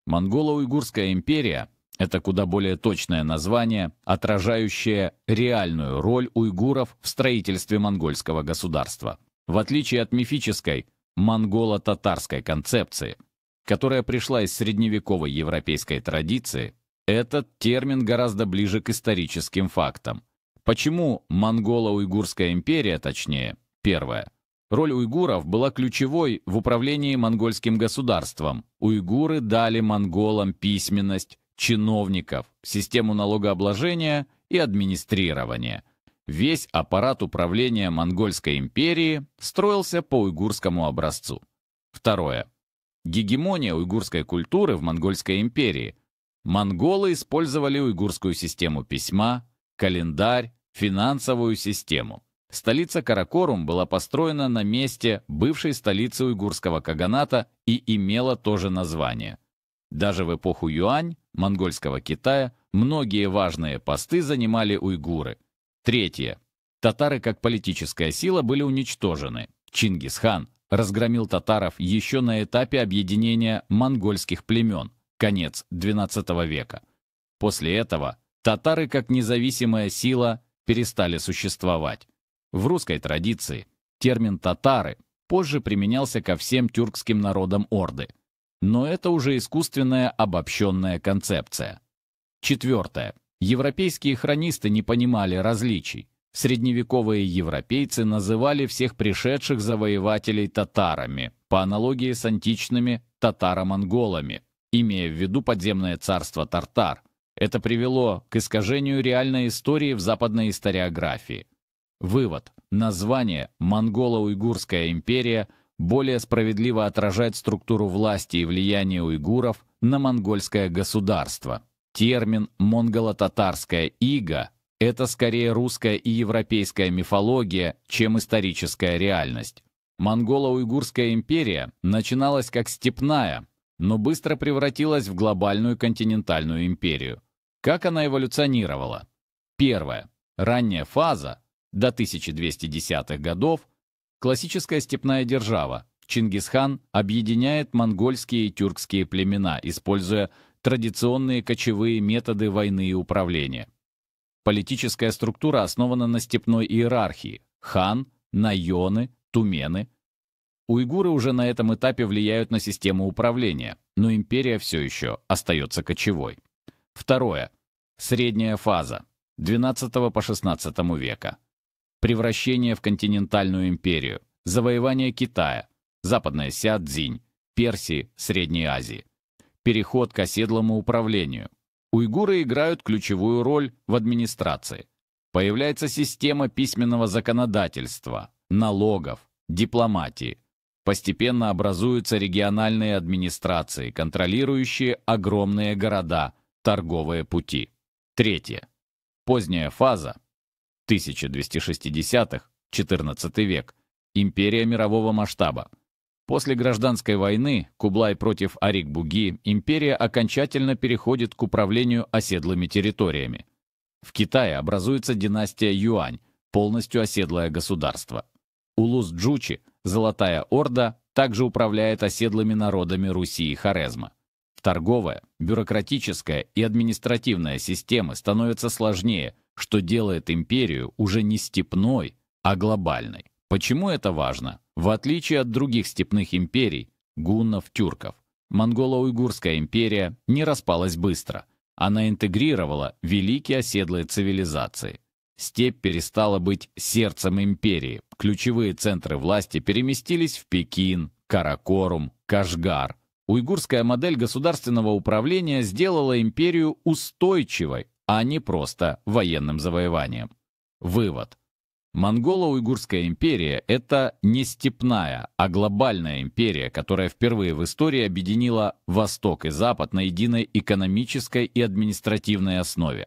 Монголо-Уйгурская империя – это куда более точное название, отражающее реальную роль уйгуров в строительстве монгольского государства. В отличие от мифической монголо-татарской концепции, которая пришла из средневековой европейской традиции, этот термин гораздо ближе к историческим фактам. Почему монголо-уйгурская империя, точнее, первое? Роль уйгуров была ключевой в управлении монгольским государством. Уйгуры дали монголам письменность, чиновников, систему налогообложения и администрирования. Весь аппарат управления Монгольской империи строился по уйгурскому образцу. Второе. Гегемония уйгурской культуры в Монгольской империи. Монголы использовали уйгурскую систему письма, календарь, финансовую систему. Столица Каракорум была построена на месте бывшей столицы уйгурского каганата и имела то же название. Даже в эпоху Юань, монгольского Китая, многие важные посты занимали уйгуры. Третье. Татары как политическая сила были уничтожены. Чингисхан разгромил татаров еще на этапе объединения монгольских племен, конец XII века. После этого татары как независимая сила перестали существовать. В русской традиции термин «татары» позже применялся ко всем тюркским народам Орды. Но это уже искусственная обобщенная концепция. Четвертое. Европейские хронисты не понимали различий. Средневековые европейцы называли всех пришедших завоевателей татарами, по аналогии с античными татаро-монголами, имея в виду подземное царство тартар. Это привело к искажению реальной истории в западной историографии. Вывод. Название «Монголо-Уйгурская империя» более справедливо отражает структуру власти и влияния уйгуров на монгольское государство. Термин «монголо-татарская ига» — это скорее русская и европейская мифология, чем историческая реальность. Монголо-Уйгурская империя начиналась как степная, но быстро превратилась в глобальную континентальную империю. Как она эволюционировала? Первое. Ранняя фаза, до 1210-х годов, классическая степная держава. Чингисхан объединяет монгольские и тюркские племена, используя традиционные кочевые методы войны и управления. Политическая структура основана на степной иерархии – хан, найоны, тумены. Уйгуры уже на этом этапе влияют на систему управления, но империя все еще остается кочевой. Второе. Средняя фаза – XII по XVI века. Превращение в континентальную империю, завоевание Китая, Западная Ся-Цзинь, Персии, Средней Азии. Переход к оседлому управлению. Уйгуры играют ключевую роль в администрации. Появляется система письменного законодательства, налогов, дипломатии. Постепенно образуются региональные администрации, контролирующие огромные города, торговые пути. Третье. Поздняя фаза 1260-х, XIV век. Империя мирового масштаба. После гражданской войны Кублай против Арик-Буги империя окончательно переходит к управлению оседлыми территориями. В Китае образуется династия Юань, полностью оседлое государство. Улус-Джучи, Золотая Орда, также управляет оседлыми народами Руси и Хорезма. Торговая, бюрократическая и административная системы становятся сложнее, что делает империю уже не степной, а глобальной. Почему это важно? В отличие от других степных империй, гуннов, тюрков, монголо-уйгурская империя не распалась быстро. Она интегрировала великие оседлые цивилизации. Степь перестала быть сердцем империи. Ключевые центры власти переместились в Пекин, Каракорум, Кашгар. Уйгурская модель государственного управления сделала империю устойчивой, а не просто военным завоеванием. Вывод. Монголо-Уйгурская империя – это не степная, а глобальная империя, которая впервые в истории объединила Восток и Запад на единой экономической и административной основе.